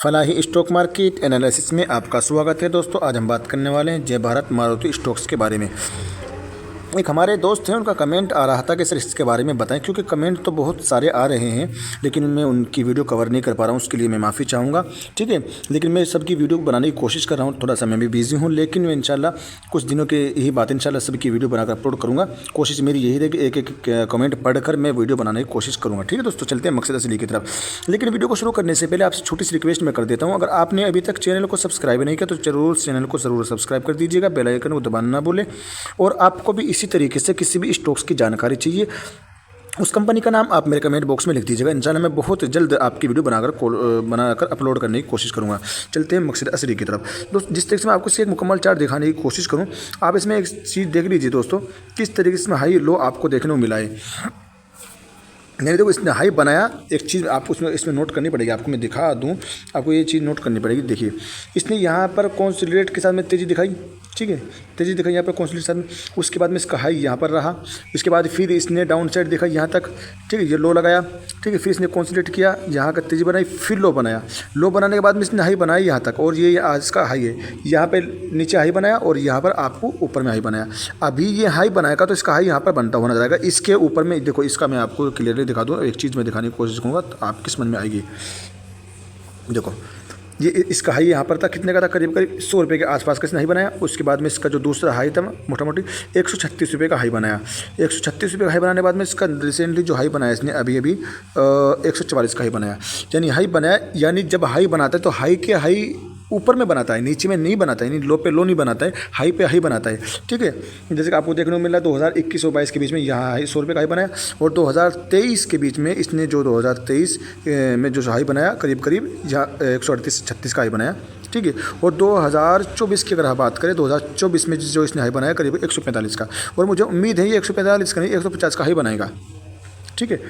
Falahi stock market analysis में आपका स्वागत है दोस्तों। आज हम बात करने वाले हैं जय भारत मारुति स्टॉक्स के बारे में। एक हमारे दोस्त हैं, उनका कमेंट आ रहा था कि सर इसके बारे में बताएं, क्योंकि कमेंट तो बहुत सारे आ रहे हैं लेकिन मैं उनकी वीडियो कवर नहीं कर पा रहा हूं, उसके लिए मैं माफ़ी चाहूँगा। ठीक है, लेकिन मैं सबकी वीडियो बनाने की कोशिश कर रहा हूँ। थोड़ा सा मैं भी बिजी हूँ, लेकिन मैं इंशाल्लाह कुछ दिनों के यही बात इंशाल्लाह सबकी वीडियो बनाकर अपलोड करूँगा। कोशिश मेरी यही है कि एक एक कमेंट पढ़कर मैं वीडियो बनाने की कोशिश करूँगा। ठीक है दोस्तों, चलते हैं मकसद असली की तरफ। लेकिन वीडियो को शुरू करने से पहले आपसे छोटी सी रिक्वेस्ट मैं कर देता हूँ, अगर आपने अभी तक चैनल को सब्सक्राइब नहीं किया तो जरूर चैनल को ज़रूर सब्सक्राइब कर दीजिएगा, बेल आइकन को दबाना ना भूलें। और आपको भी इसी तरीके से किसी भी स्टॉक्स की जानकारी चाहिए, उस कंपनी का नाम आप मेरे कमेंट बॉक्स में लिख दीजिएगा। इंशाल्लाह मैं बहुत जल्द आपकी वीडियो बनाकर अपलोड करने की कोशिश करूंगा। चलते हैं मकसद असली की तरफ। दोस्तों, जिस तरीके से मैं आपको एक मुकम्मल चार्ट दिखाने की कोशिश करूं, आप इसमें एक चीज़ देख लीजिए दोस्तों, किस तरीके से हाई लो आपको देखने को मिला है। नहीं देखो, इसने हाई बनाया। एक चीज़ आपको इसमें नोट करनी पड़ेगी, आपको मैं दिखा दूं, आपको ये चीज़ नोट करनी पड़ेगी। देखिए, इसने यहाँ पर कंसोलिडेट के साथ में तेज़ी दिखाई, ठीक है, तेज़ी दिखाई यहाँ पर कंसोलिडेट के साथ में। उसके बाद में इसका हाई यहाँ पर रहा, इसके बाद फिर इसने डाउन साइड दिखाई यहाँ तक, ठीक है, ये लो लगाया, ठीक है, फिर इसने कंसोलिडेट किया, यहाँ का तेज़ी बनाई, फिर लो बनाया। लो बनाने के बाद में इसने हाई बनाया यहाँ तक, और ये आज का हाई है। यहाँ पे नीचे हाई बनाया और यहाँ पर आपको ऊपर में हाई बनाया। अभी ये हाई बनाएगा तो इसका हाई यहाँ पर बनता हुआ नजर आएगा। इसके ऊपर में देखो, इसका मैं आपको क्लियरली दिखा दूँ, एक चीज़ मैं दिखाने की कोशिश करूँगा तो आपकी समझ में आएगी। देखो, ये इसका हाई यहाँ पर था, कितने का था, करीब करीब 100 रुपये के आसपास का इसने हाई बनाया। उसके बाद में इसका जो दूसरा हाई था मोटा मोटी 136 रुपये का हाई बनाया। 136 रुपये का हाई बनाने के बाद में इसका रिसेंटली जो हाई बनाया इसने अभी 144 का हाई बनाया। यानी हाई बनाया, यानी जब हाई बनाता है तो हाई के हाई ऊपर में बनाता है, नीचे में नहीं बनाता है, यानी लो पे लो नहीं बनाता है, हाई पे हाई बनाता है। ठीक है, जैसे कि आपको देखने को मिला 2021 और 22 के बीच में यहाँ हाई 100 रुपये का हाई बनाया, और 2023 के बीच में इसने जो 2023 में जो हाई बनाया करीब करीब यहाँ 138-36 का हाई बनाया। ठीक है, और 2024 की अगर हम बात करें, 2024 में जो इसने हाई बनाया करीब 145 का, और मुझे उम्मीद है ये 145 का नहीं 150 का हाई बनाएगा। ठीक है,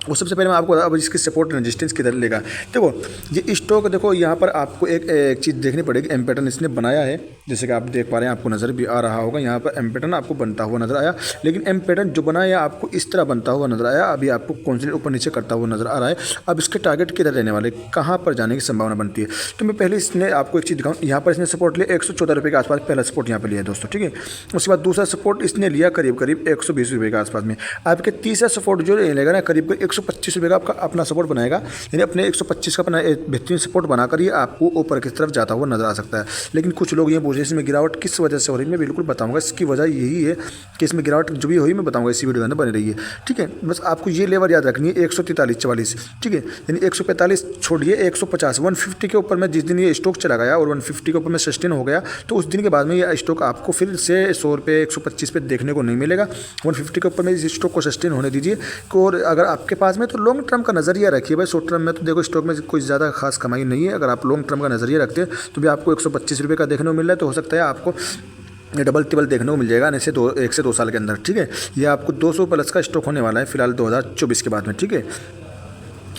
वो सबसे पहले मैं आपको अब इसकी सपोर्ट रेजिस्टेंस किधर लेगा। देखो, ये स्टॉक देखो, यहाँ पर आपको एक चीज़ देखनी पड़ेगी। एम पैटर्न इसने बनाया है, जैसे कि आप देख पा रहे हैं, आपको नज़र भी आ रहा होगा। यहाँ पर एम पैटर्न आपको बनता हुआ नज़र आया, लेकिन एम पैटर्न जो बनाया आपको इस तरह बनता हुआ नज़र आया। अभी आपको कॉन्सेंट्रेट ऊपर नीचे करता हुआ नज़र आ रहा है। अब इसके टारगेट किधर रहने वाले, कहाँ पर जाने की संभावना बनती है, तो मैं पहले इसने आपको एक चीज़ दिखाऊँ। यहाँ पर इसने सपोर्ट लिया 114 रुपये के आसपास, पहला सपोर्ट यहाँ पर लिया दोस्तों। ठीक है, उसके बाद दूसरा सपोर्ट इसने लिया करीब करीब 120 रुपये के आसपास में। आपके तीसरा सपोर्ट जो लेगा ना, करीब करीब 125 रुपये का अपना सपोर्ट बनाएगा, यानी अपने 125 का अपना एक बेहतरीन सपोर्ट बनाकर ये आपको ऊपर की तरफ जाता हुआ नजर आ सकता है। लेकिन कुछ लोग ये पूछ रहे हैं इसमें गिरावट किस वजह से हो रही है, मैं बिल्कुल बताऊंगा। इसकी वजह यही है कि इसमें गिरावट जो भी हुई मैं बताऊंगा, इसी वीडियो के अंदर बनी रही है। ठीक है, बस आपको ये लेवल याद रखनी है 143-44। ठीक है, यानी 145 छोड़िए 150, 150 के ऊपर में जिस दिन ये स्टॉक चला गया और 150 के ऊपर में सस्टेन हो गया, तो उस दिन के बाद में ये स्टॉक आपको फिर से 100 रुपये 125 पे देखने को नहीं मिलेगा। 150 के ऊपर में इस स्टॉक को सस्टेन होने दीजिए। और अगर आपके पास में तो लॉन्ग टर्म का नज़रिया रखिए भाई। शॉर्ट टर्म में तो देखो स्टॉक में कोई ज़्यादा खास कमाई नहीं है। अगर आप लॉन्ग टर्म का नज़रिया रखते हैं तो भी आपको 125 रुपये का देखने को मिल रहा है, तो हो सकता है आपको डबल टिबल देखने को मिल जाएगा नहीं से 1 से 2 साल के अंदर। ठीक है, ये आपको 200 प्लस का स्टॉक होने वाला है फिलहाल 2024 के बाद में। ठीक है,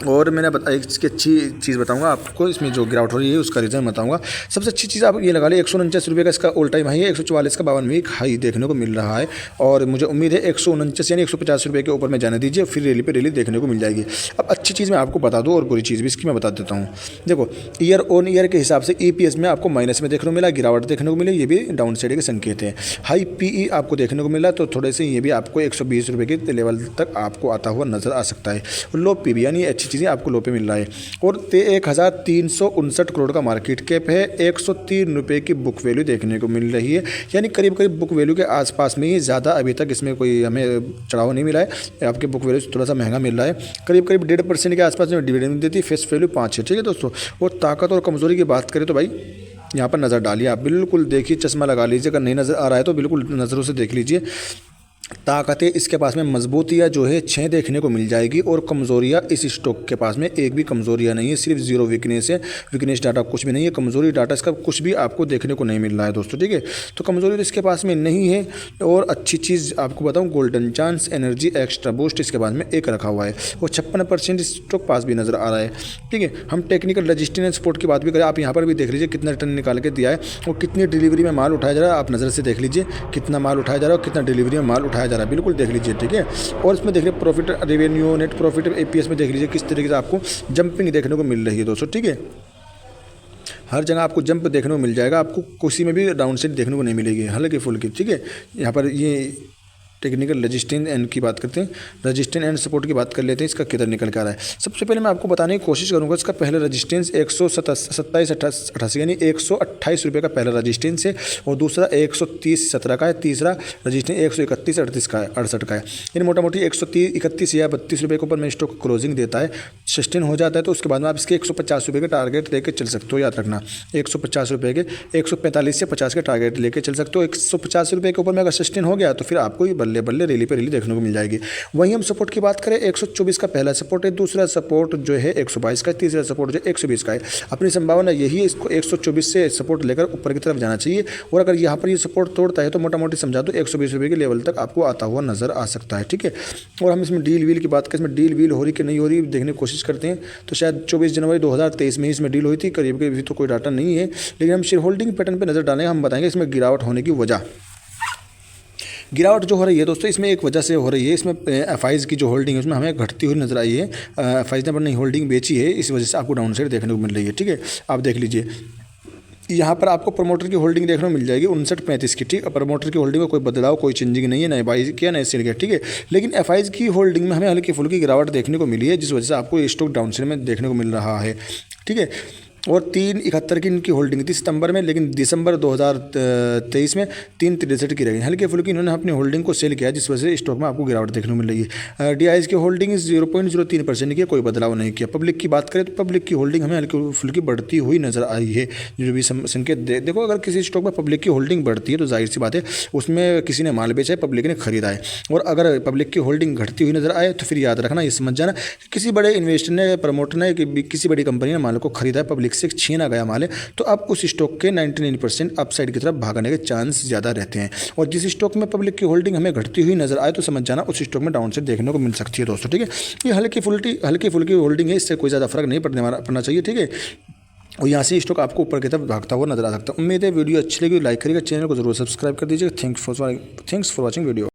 और मैंने एक इसकी अच्छी चीज़ बताऊंगा आपको, इसमें जो गिरावट हो रही है उसका रीज़न बताऊंगा। सबसे अच्छी चीज़ आप ये लगा लें, 149 रुपये का इसका ऑल टाइम हाई है, 144 का 52 वीक हाई देखने को मिल रहा है, और मुझे उम्मीद है 149 यानी 150 रुपये के ऊपर में जाने दीजिए, फिर रैली पे रैली देखने को मिल जाएगी। अब अच्छी चीज़ मैं आपको बता दूँ और बुरी चीज़ भी इसकी मैं बता देता हूँ। देखो, ईयर ऑन ईयर के हिसाब से EPS में आपको माइनस में देखने को मिला, गिरावट देखने को मिली, ये भी डाउन साइड के संकेत हैं। हाई PE आपको देखने को मिला, तो थोड़े से ये भी आपको 120 रुपये के लेवल तक आपको आता हुआ नजर आ सकता है। लो PB यानी अच्छी चीज़ें आपको लो पे मिल रहा है। और 1359 करोड़ का मार्केट कैप है, 103 रुपये की बुक वैल्यू देखने को मिल रही है, यानी करीब करीब बुक वैल्यू के आसपास में ही। ज़्यादा अभी तक इसमें कोई हमें चढ़ावा नहीं मिला है। आपके बुक वैल्यू थोड़ा सा महंगा मिल रहा है, करीब करीब 1.5% के आसपास में डिविडेंड देती है। फेस वैल्यू 5 है। ठीक है दोस्तों, और ताकत और कमज़ोरी की बात करें तो भाई यहाँ पर नज़र डालिए, आप बिल्कुल देखिए, चश्मा लगा लीजिए, अगर नहीं नज़र आ रहा है तो बिल्कुल नज़रों से देख लीजिए। ताकतें इसके पास में मजबूतियाँ जो है 6 देखने को मिल जाएगी, और कमज़ोरियाँ इस स्टॉक के पास में एक भी कमज़ोरियाँ नहीं है, सिर्फ 0 वीकनेस है। वीकनेस डाटा कुछ भी नहीं है, कमज़ोरी डाटा इसका कुछ भी आपको देखने को नहीं मिल रहा है दोस्तों। ठीक है, तो कमज़ोरी तो इसके पास में नहीं है। और अच्छी चीज़ आपको बताऊँ, golden chance energy extra boost इसके पास में एक रखा हुआ है, और 56% स्टॉक पास भी नज़र आ रहा है। ठीक है, हम टेक्निकल रजिस्टेंस सपोर्ट की बात भी करें, आप यहाँ पर भी देख लीजिए कितना रिटर्न निकाल के दिया है, और कितनी डिलीवरी में माल उठाया जा रहा है। आप नज़र से देख लीजिए कितना माल उठाया जा रहा है और कितना डिलीवरी में माल उठाया जा रहा है, बिल्कुल देख लीजिए। ठीक है, और इसमें देख लीजिए profit revenue, net profit, EPS में देख लीजिए किस तरीके से आपको जंपिंग देखने को मिल रही है दोस्तों। ठीक है, हर जगह आपको जंप देखने को मिल जाएगा, आपको किसी में भी डाउन साइड देखने को नहीं मिलेगी, हल्की फुल्की। ठीक है, यहाँ पर ये टेक्निकल रजिस्टेंस एंड की बात करते हैं, रजिस्टेंस एंड सपोर्ट की बात कर लेते हैं, इसका किधर निकल के आ रहा है। सबसे पहले मैं आपको बताने की कोशिश करूंगा, इसका पहले रजिस्टेंस 127 यानी 128 रुपये का पहला रजिस्टेंस है, और दूसरा 130.17 का है, तीसरा रजिस्टेंस 131.38 का है, 68 का है। यानी मोटा मोटी 131 या 32 रुपये के ऊपर मैं स्टॉक क्लोजिंग देता है, सस्टेन हो जाता है, तो उसके बाद में आप इसके 150 रुपये के टारगेट लेके चल सकते हो। याद रखना 150 रुपये के 145 से 50 के टारगेट लेके चल सकते हो। 150 रुपये के ऊपर में अगर सस्टेन हो गया तो फिर आपको ये बल्ले बल्ले रेली पे रेली देखने को मिल जाएगी। वहीं हम सपोर्ट की बात करें, 124 का पहला सपोर्ट है, दूसरा सपोर्ट जो है 122 का है, तीसरा सपोर्ट जो 120 का है। अपनी संभावना यही है, इसको 124 से सपोर्ट लेकर ऊपर की तरफ जाना चाहिए, और अगर यहाँ पर ये सपोर्ट तोड़ता है तो मोटा मोटी समझा दो 120 रुपये के लेवल तक आपको आता हुआ नजर आ सकता है। ठीक है, और हम इसमें डील वील की बात करें, इसमें डील वील हो रही कि नहीं हो रही देखने की कोशिश करते हैं, तो शायद 24 जनवरी 2023 में ही इसमें डील हुई थी, करीब करीब तो कोई डाटा नहीं है, लेकिन हम शेयर होल्डिंग पैटर्न पर नजर डालेंगे, हम बताएंगे इसमें गिरावट होने की वजह। गिरावट जो हो रही है दोस्तों, इसमें एक वजह से हो रही है, इसमें एफआईज की जो होल्डिंग है उसमें हमें घटती हुई नजर आई है। एफआईज ने अपनी होल्डिंग बेची है, इस वजह से आपको डाउन साइड देखने को मिल रही है। ठीक है, आप देख लीजिए, यहाँ पर आपको प्रमोटर की होल्डिंग देखने को मिल जाएगी 59.35 की। ठीक है, प्रमोटर की होल्डिंग में कोई बदलाव, कोई चेंजिंग नहीं है, नए बाई किया नए सेल किया। ठीक है, लेकिन एफआईज की होल्डिंग में हमें हल्की फुल्की गिरावट देखने को मिली है, जिस वजह से आपको ये स्टॉक डाउन साइड में देखने को मिल रहा है। ठीक है, और 371 की इनकी होल्डिंग थी सितंबर में, लेकिन दिसंबर 2023 में 363 की रह गई। हल्की फुल्की इन्होंने अपनी होल्डिंग को सेल किया, जिस वजह से स्टॉक में आपको गिरावट देखने को मिल रही है। डीआईएस की होल्डिंग 0.03% की, कोई बदलाव नहीं किया। पब्लिक की बात करें तो पब्लिक की होल्डिंग हमें हल्की फुल्की बढ़ती हुई नजर आई है, जो भी संकेत देखो, अगर किसी स्टॉक में पब्लिक की होल्डिंग बढ़ती है तो जाहिर सी बात है उसमें किसी ने माल बेचा है, पब्लिक ने खरीदा है। और अगर पब्लिक की होल्डिंग घटती हुई नजर आए तो फिर याद रखना, ये समझ जाना किसी बड़े इन्वेस्टर ने, प्रमोटर ने, किसी बड़ी कंपनी ने माल को खरीदा है, पब्लिक से छीना गया माल है, तो अब उस स्टॉक के 99% अपसाइड की तरफ भागने के चांस ज़्यादा रहते हैं। और जिस स्टॉक में पब्लिक की होल्डिंग हमें घटती हुई नजर आए तो समझ जाना उस स्टॉक में डाउन साइड देखने को मिल सकती है दोस्तों। ठीक है, ये हल्की फुल्की होल्डिंग है, इससे कोई ज़्यादा फर्क नहीं पड़ना चाहिए। ठीक है, और यहाँ से स्टॉक आपको ऊपर की तरफ भागता हुआ नजर आ सकता है। उम्मीद है वीडियो अच्छी लगी, लाइक करिएगा, चैनल को जरूर सब्सक्राइब कर दीजिएगा। Thanks for watching video.